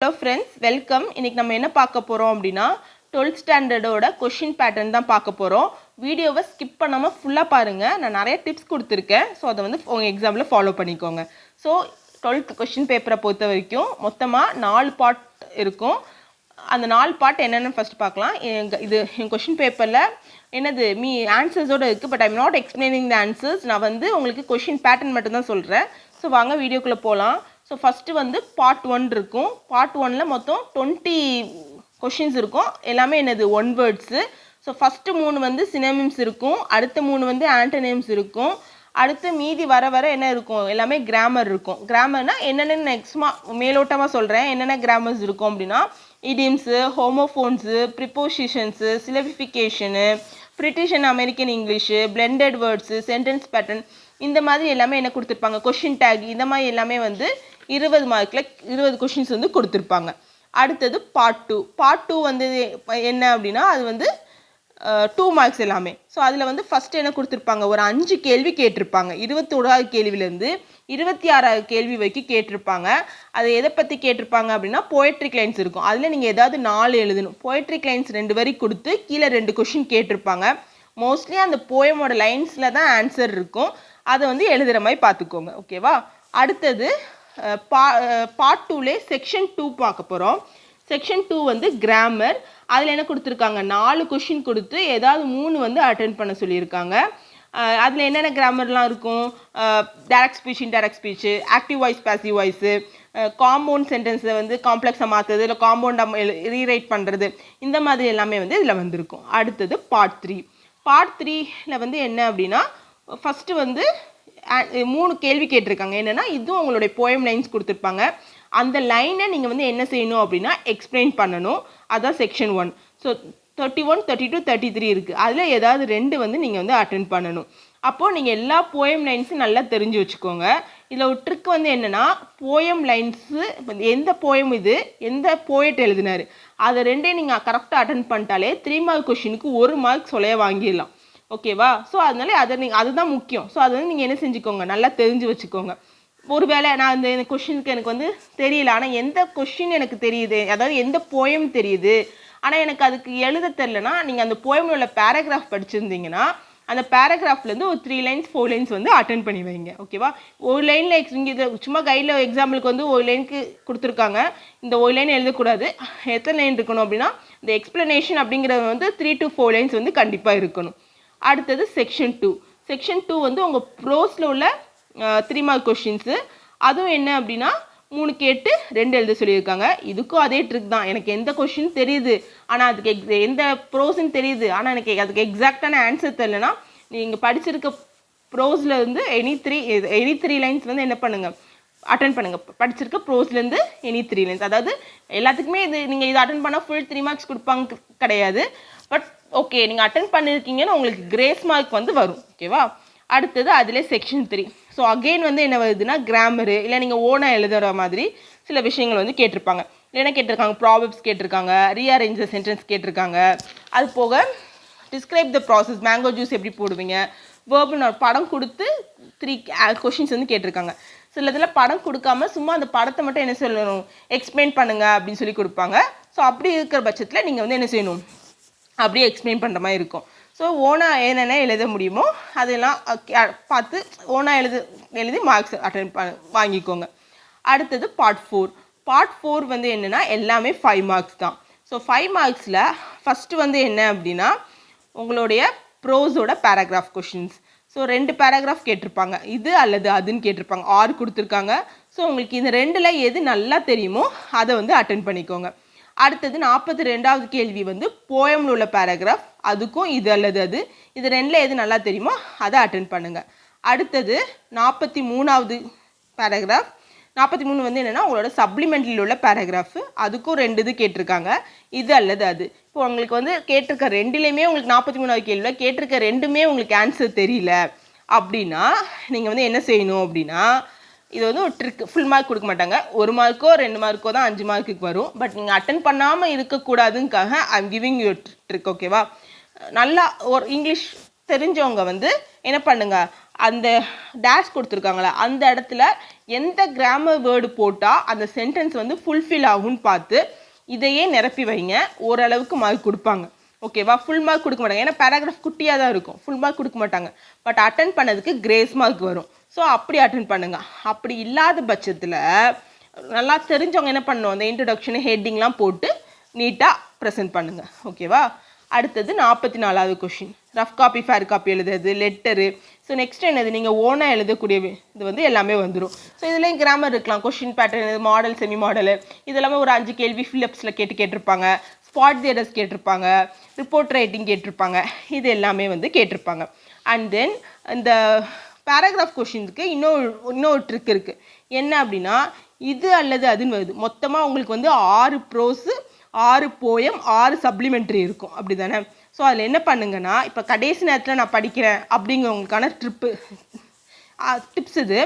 Hello friends, welcome. இன்னைக்கு நம்ம என்ன பார்க்க போறோம் அப்படினா 12th ஸ்டாண்டர்டோட क्वेश्चन பேட்டர்ன் தான் பார்க்க போறோம். வீடியோவை ஸ்கிப் பண்ணாம ஃபுல்லா பாருங்க. நான் நிறைய டிப்ஸ் கொடுத்திருக்கேன். சோ அத வந்து உங்க எக்ஸாம்ல ஃபாலோ பண்ணிக்கோங்க. சோ 12th क्वेश्चन பேப்பரை பொறுத்த வரைக்கும் மொத்தமா 4 பார்ட் இருக்கும். அந்த 4 பார்ட் என்னன்னு ஃபர்ஸ்ட் பார்க்கலாம். இது क्वेश्चन பேப்பர்ல என்னது ஆன்சர்ஸோட இருக்கு. But I am not explaining the answers. நான் வந்து உங்களுக்கு क्वेश्चन பேட்டர்ன் மட்டும் தான் சொல்றேன். சோ வாங்க வீடியோக்குள்ள போலாம். ஸோ ஃபஸ்ட்டு வந்து பார்ட் 1 இருக்கும். பார்ட் 1ல் மொத்தம் 20 கொஷின்ஸ் இருக்கும். எல்லாமே என்னது ஒன் வேர்ட்ஸு. ஸோ ஃபஸ்ட்டு 3 வந்து சினோனிம்ஸ் இருக்கும். அடுத்த 3 வந்து ஆன்டோனிம்ஸ் இருக்கும். அடுத்து மீதி வர வர என்ன இருக்கும், எல்லாமே கிராமர் இருக்கும். கிராமர்னால் என்னென்ன நெக்ஸ்ட்மாக மேலோட்டமாக சொல்கிறேன். என்னென்ன கிராமர்ஸ் இருக்கும் அப்படின்னா idioms, homophones, prepositions, syllabification, British and American English, blended words, sentence pattern, இந்த மாதிரி எல்லாமே என்ன கொடுத்துருப்பாங்க, கொஷின் டேக், இந்த மாதிரி எல்லாமே வந்து 20 மார்க்கில் 20 கொஷின்ஸ் வந்து கொடுத்துருப்பாங்க. அடுத்தது பார்ட் 2. பார்ட் 2 வந்து என்ன அப்படின்னா அது வந்து 2 மார்க்ஸ் எல்லாமே. ஸோ அதில் வந்து ஃபஸ்ட்டு என்ன கொடுத்துருப்பாங்க, ஒரு 5 கேள்வி கேட்டிருப்பாங்க. 21வது கேள்வியிலேருந்து 26வது கேள்வி வரைக்கும் கேட்டிருப்பாங்க. அது எதை பற்றி கேட்டிருப்பாங்க அப்படின்னா போயட்ரிக் லைன்ஸ் இருக்கும். அதில் நீங்கள் ஏதாவது 4 எழுதணும். போயட்ரிக் லைன்ஸ் 2 வரி கொடுத்து கீழே 2 கொஷின் கேட்டிருப்பாங்க. மோஸ்ட்லி அந்த போயமோட லைன்ஸில் தான் ஆன்சர் இருக்கும். அதை வந்து எழுதுகிற மாதிரி பார்த்துக்கோங்க, ஓகேவா. அடுத்தது பார்ட் 2லே செக்ஷன் 2 பார்க்க போகிறோம். செக்ஷன் 2 வந்து கிராமர். அதில் என்ன கொடுத்துருக்காங்க, 4 கொஷின் கொடுத்து ஏதாவது 3 வந்து அட்டென்ட் பண்ண சொல்லியிருக்காங்க. அதில் என்னென்ன கிராமர்லாம் இருக்கும், direct speech, indirect speech, active voice, passive voice, compound சென்டென்ஸை வந்து காம்ப்ளெக்ஸாக மாற்றுறது, இல்லை காம்பவுண்டாக ரீரைட் பண்ணுறது, இந்த மாதிரி எல்லாமே வந்து இதில் வந்திருக்கும். அடுத்தது பார்ட் 3. பார்ட் 3ல வந்து என்ன அப்படின்னா ஃபஸ்ட்டு வந்து 3 கேள்வி கேட்டிருக்காங்க. என்னென்னா இதுவும் உங்களுடைய போயம் லைன்ஸ் கொடுத்துருப்பாங்க. அந்த லைனை நீங்கள் வந்து என்ன செய்யணும் அப்படின்னா எக்ஸ்பிளைன் பண்ணணும். அதுதான் செக்ஷன் 1. ஸோ 31, 32, 33 இருக்குது. அதில் ஏதாவது 2 வந்து நீங்கள் வந்து அட்டென்ட் பண்ணணும். அப்போது நீங்கள் எல்லா போயம் லைன்ஸும் நல்லா தெரிஞ்சு வச்சுக்கோங்க. இதில் ஒரு ட்ரிக் வந்து என்னென்னா போயம் லைன்ஸு எந்த போயம் இது, எந்த போயட் எழுதினார், அதை 2 நீங்கள் கரெக்டாக அட்டென்ட் பண்ணிட்டாலே 3 மார்க் கொஷினுக்கு 1 மார்க் சொல்லைய வாங்கிடலாம், ஓகேவா. ஸோ அதனால அதுதான் முக்கியம். ஸோ அதை வந்து நீங்கள் என்ன செஞ்சுக்கோங்க, நல்லா தெரிஞ்சு வச்சுக்கோங்க. ஒரு வேளை நான் இந்த கொஷினுக்கு எனக்கு வந்து தெரியல, ஆனால் எந்த கொஷின் எனக்கு தெரியுது, அதாவது எந்த போயம் தெரியுது, ஆனால் எனக்கு அதுக்கு எழுத தெரிலனா நீங்கள் அந்த போயமில் உள்ள பேராகிராஃப் படிச்சிருந்தீங்கன்னா அந்த பேராகிராஃப்லேருந்து ஒரு 3 லைன்ஸ் 4 லைன்ஸ் வந்து அட்டென்ட் பண்ணி வைங்க, ஓகேவா. ஒரு லைனில் இங்கே இது சும்மா கைடில் எக்ஸாம்பிளுக்கு வந்து ஒரு லைனுக்கு கொடுத்துருக்காங்க. இந்த ஒரு லைன் எழுதக்கூடாது. எத்தனை லைன் இருக்கணும் அப்படின்னா இந்த எக்ஸ்ப்ளனேஷன் அப்படிங்கிறது வந்து 3 to 4 லைன்ஸ் வந்து கண்டிப்பாக இருக்கணும். அடுத்தது செக்ஷன் 2. செக்ஷன் 2 வந்து உங்கள் ப்ரோஸில் உள்ள 3 மார்க் கொஷின்ஸு. அதுவும் என்ன அப்படின்னா 3 கேட்டு 2 எழுத சொல்லியிருக்காங்க. இதுக்கும் அதே ட்ரிக் தான். எனக்கு எந்த கொஷின் தெரியுது, ஆனால் அதுக்கு எந்த ப்ரோஸ்ன்னு தெரியுது, ஆனால் எனக்கு அதுக்கு எக்ஸாக்டான ஆன்சர் தெரியலனா நீங்கள் படிச்சிருக்க ப்ரோஸில் இருந்து எனி த்ரீ லைன்ஸ் வந்து என்ன பண்ணுங்கள், அட்டென்ட் பண்ணுங்கள். படிச்சிருக்க ப்ரோஸ்லேருந்து எனி 3 லைன்ஸ். அதாவது எல்லாத்துக்குமே நீங்கள் இதை அட்டென்ட் பண்ணால் ஃபுல் 3 மார்க்ஸ் கொடுப்பாங்க கிடையாது. பட் ஓகே, நீங்கள் அட்டென்ட் பண்ணியிருக்கீங்கன்னு உங்களுக்கு கிரேஸ் மார்க் வந்து வரும், ஓகேவா. அடுத்தது அதிலே செக்ஷன் 3. ஸோ அகெயின் வந்து என்ன வருதுன்னா கிராமரு, இல்லை நீங்கள் ஓனாக எழுதுகிற மாதிரி சில விஷயங்கள் வந்து கேட்டிருப்பாங்க. என்ன கேட்டிருக்காங்க, ப்ராபப்ஸ் கேட்டிருக்காங்க, ரீஅரேஞ்ச் த சென்டென்ஸ் கேட்டிருக்காங்க. அது போக describe the process, mango juice எப்படி போடுவீங்க, வேர்புன்னு படம் கொடுத்து 3 கொஷின்ஸ் வந்து கேட்டிருக்காங்க. சில இதில் படம் கொடுக்காம சும்மா அந்த படத்தை மட்டும் என்ன சொல்லணும், எக்ஸ்பிளைன் பண்ணுங்கள் அப்படின்னு சொல்லி கொடுப்பாங்க. ஸோ அப்படி இருக்கிற பட்சத்தில் நீங்கள் வந்து என்ன செய்யணும், அப்படியே எக்ஸ்பிளைன் பண்ணுற மாதிரி இருக்கும். ஸோ ஓனாக என்னென்ன எழுத முடியுமோ அதெல்லாம் பார்த்து ஓனாக எழுதி மார்க்ஸ் வாங்கிக்கோங்க. அடுத்தது பார்ட் 4. பார்ட் 4 வந்து என்னென்னா எல்லாமே 5 மார்க்ஸ் தான். ஸோ 5 மார்க்ஸில் ஃபஸ்ட்டு வந்து என்ன அப்படின்னா உங்களுடைய ப்ரோஸோட பேராகிராஃப் கொஷின்ஸ். ஸோ 2 பேராகிராஃப் கேட்டிருப்பாங்க. இது அல்லது அதுன்னு கேட்டிருப்பாங்க. 6 கொடுத்துருக்காங்க. ஸோ உங்களுக்கு இந்த 2ல் எது நல்லா தெரியுமோ அதை வந்து அட்டென்ட் பண்ணிக்கோங்க. அடுத்தது 42வது கேள்வி வந்து போயமில் உள்ள பேராகிராஃப். அதுக்கும் இது அல்லது அது, இது 2ல் எது நல்லா தெரியுமோ அதை அட்டென்ட் பண்ணுங்கள். அடுத்தது 43வது பேராகிராஃப். 43 வந்து என்னென்னா உங்களோட சப்ளிமெண்ட்ரியில் உள்ள பேராகிராஃபு. அதுக்கும் 2 இது கேட்டிருக்காங்க, இது அல்லது அது. இப்போ உங்களுக்கு வந்து கேட்டிருக்க 2லேயுமே உங்களுக்கு 43வது கேள்வியில் கேட்டிருக்க 2மே உங்களுக்கு ஆன்சர் தெரியல அப்படின்னா நீங்கள் வந்து என்ன செய்யணும் அப்படின்னா, இது வந்து ஒரு ட்ரிக். ஃபுல் மார்க் கொடுக்க மாட்டாங்க. 1 மார்க்கோ 2 மார்க்கோ தான் 5 மார்க்குக்கு வரும். பட் நீங்கள் அட்டென்ட் பண்ணாமல் இருக்கக்கூடாதுங்காக I am giving you trick, ஓகேவா. நல்லா ஒரு இங்கிலீஷ் தெரிஞ்சவங்க வந்து என்ன பண்ணுங்கள், அந்த டேஷ் கொடுத்துருக்காங்களே அந்த இடத்துல எந்த கிராமர் வேர்டு போட்டால் அந்த சென்டென்ஸ் வந்து ஃபுல்ஃபில் ஆகும்னு பார்த்து இதையே நிரப்பி வைங்க. ஓரளவுக்கு மார்க் கொடுப்பாங்க. ஓகேவா? ஃபுல் மார்க் கொடுக்க மாட்டாங்க, ஏன்னா பேராகிராஃப் குட்டியாக தான் இருக்கும், ஃபுல் மார்க் கொடுக்க மாட்டாங்க. பட் அட்டன் பண்ணதுக்கு கிரேஸ் மார்க் வரும். ஸோ அப்படி அட்டன் பண்ணுங்க. அப்படி இல்லாத பட்சத்தில் நல்லா தெரிஞ்சவங்க என்ன பண்ணணும், அந்த இன்ட்ரடக்ஷனு ஹெட்டிங்லாம் போட்டு நீட்டாக ப்ரெசென்ட் பண்ணுங்கள். ஓகேவா? அடுத்தது 44வது question, rough copy fair copy எழுதுறது, லெட்டரு. ஸோ நெக்ஸ்ட் என்னது, நீங்கள் ஓனாக எழுதக்கூடிய இது வந்து எல்லாமே வந்துடும். ஸோ இதுலேயும் கிராமர் இருக்கலாம், question pattern, model, semi model, இதெல்லாமே ஒரு 5 கேள்வி ஃபில்லப்ஸில் கேட்டிருப்பாங்க, ஸ்பாட் தியேட்டர்ஸ் கேட்டிருப்பாங்க, ரிப்போர்ட் ரைட்டிங் கேட்டிருப்பாங்க, இது எல்லாமே வந்து கேட்டிருப்பாங்க. அண்ட் தென் இந்த பேராகிராஃப் கொஷின்ஸுக்கு இன்னொரு ட்ரிக் இருக்குது. என்ன அப்படின்னா, இது அல்லது அதுன்னு வருது. மொத்தமாக உங்களுக்கு வந்து 6 ப்ரோஸு, 6 போயம், 6 சப்ளிமெண்ட்ரி இருக்கும், அப்படி தானே? ஸோ அதில் என்ன பண்ணுங்கன்னா, இப்போ கடைசி நேரத்தில் நான் படிக்கிறேன் அப்படிங்கிறவங்களுக்கான டிப்ஸ் இது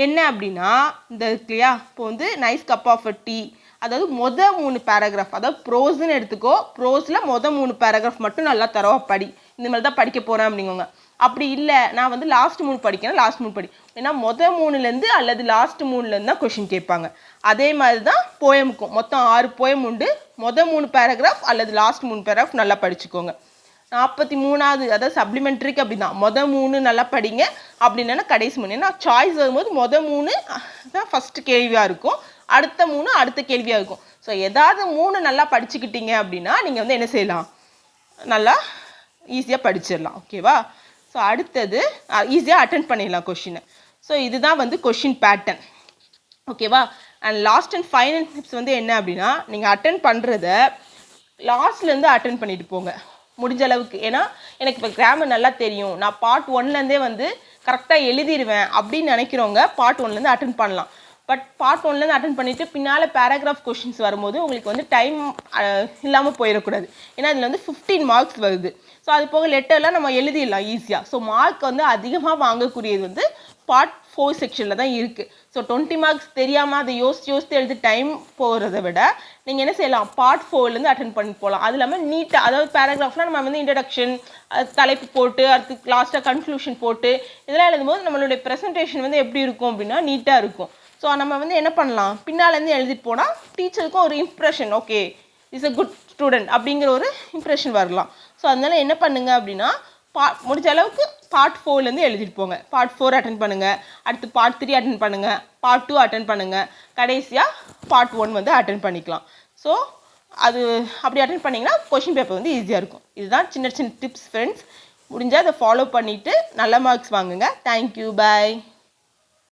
என்ன அப்படின்னா, இந்த இல்லையா, இப்போ வந்து nice cup of a tea, அதாவது 3 பேராகிராஃப், அதாவது ப்ரோஸ்ன்னு எடுத்துக்கோ, ப்ரோஸில் 3 பேராகிராஃப் மட்டும் நல்லா தரவா படி. இந்த மாதிரி தான் படிக்க போகிறேன் அப்படிங்கோங்க. அப்படி இல்லை, நான் வந்து லாஸ்ட் 3 படிக்கிறேன், லாஸ்ட் 3 படி. ஏன்னா 3லேருந்து அல்லது லாஸ்ட் 3லேருந்து தான் கொஷின் கேட்பாங்க. அதே மாதிரி தான் போயமுக்கும் மொத்தம் 6 போயம் உண்டு. 3 பேராகிராஃப் அல்லது லாஸ்ட் 3 பேராகிராஃப் நல்லா படிச்சுக்கோங்க. 43வது அதாவது சப்ளிமெண்ட்ரிக்கு அப்படி தான், 3 நல்லா படிங்க. அப்படின்னா கடைசி 3, ஏன்னா சாய்ஸ் வரும்போது 3 தான் ஃபஸ்ட்டு கேள்வியாக இருக்கும், அடுத்த 3 அடுத்த கேள்வியாக இருக்கும். ஸோ ஏதாவது 3 நல்லா படிச்சுக்கிட்டீங்க அப்படின்னா நீங்கள் வந்து என்ன செய்யலாம், நல்லா ஈஸியாக படிச்சிடலாம். ஓகேவா? ஸோ அடுத்தது ஈஸியாக அட்டென்ட் பண்ணிடலாம் கொஷினை. ஸோ இதுதான் வந்து கொஷின் பேட்டர்ன். ஓகேவா? And last and final tips வந்து என்ன அப்படின்னா, நீங்கள் அட்டென்ட் பண்ணுறத லாஸ்ட்லேருந்து அட்டென்ட் பண்ணிட்டு போங்க முடிஞ்ச அளவுக்கு. ஏன்னா எனக்கு இப்போ கிராமர் நல்லா தெரியும், நான் பார்ட் 1லேருந்தே வந்து கரெக்டாக எழுதிடுவேன் அப்படின்னு நினைக்கிறவங்க பார்ட் 1லேருந்து அட்டென்ட் பண்ணலாம். பட் பார்ட் 1லேருந்து அட்டென்ட் பண்ணிவிட்டு பின்னால் பேராகிராஃப் கொஷின்ஸ் வரும்போது உங்களுக்கு வந்து டைம் இல்லாமல் போயிடக்கூடாது. ஏன்னா அதில் வந்து 15 மார்க்ஸ் வருது. ஸோ அது போக லெட்டர்லாம் நம்ம எழுதிடலாம் ஈஸியாக. ஸோ மார்க் வந்து அதிகமாக வாங்கக்கூடியது வந்து பார்ட் 4 செக்ஷனில் தான் இருக்குது. ஸோ 20 மார்க்ஸ் தெரியாமல் அதை யோசித்து எழுதி டைம் போகிறத விட நீங்கள் என்ன செய்யலாம், பார்ட் 4லேருந்து அட்டென்ட் பண்ணி போகலாம். அது இல்லாமல் நீட்டாக, அதாவது பேராகிராஃப்னால் நம்ம வந்து இன்ட்ரடக்ஷன், தலைப்பு போட்டு அடுத்து லாஸ்ட்டாக கன்க்ளூஷன் போட்டு இதெல்லாம் எழுதும்போது நம்மளுடைய ப்ரெசன்டேஷன் வந்து எப்படி இருக்கும் அப்படின்னா நீட்டாக இருக்கும். ஸோ நம்ம வந்து என்ன பண்ணலாம், பின்னாலேருந்து எழுதிட்டு போனால் டீச்சருக்கும் ஒரு impression, okay is a good student அப்படிங்கிற ஒரு இம்ப்ரெஷன் வரலாம். ஸோ அதனால் என்ன பண்ணுங்கள் அப்படின்னா, முடிஞ்ச அளவுக்கு பார்ட் 4லேருந்து எழுதிட்டு போங்க. பார்ட் 4 அட்டென்ட் பண்ணுங்கள், அடுத்து பார்ட் 3 அட்டென்ட் பண்ணுங்கள், பார்ட் 2 அட்டென்ட் பண்ணுங்கள், கடைசியாக பார்ட் 1 வந்து அட்டென்ட் பண்ணிக்கலாம். ஸோ அது அப்படி அட்டென்ட் பண்ணிங்கன்னா கொஷின் பேப்பர் வந்து ஈஸியாக இருக்கும். இதுதான் சின்ன சின்ன டிப்ஸ் ஃப்ரெண்ட்ஸ். முடிஞ்சால் அதை ஃபாலோ பண்ணிவிட்டு நல்ல மார்க்ஸ் வாங்குங்க. தேங்க்யூ, பாய்.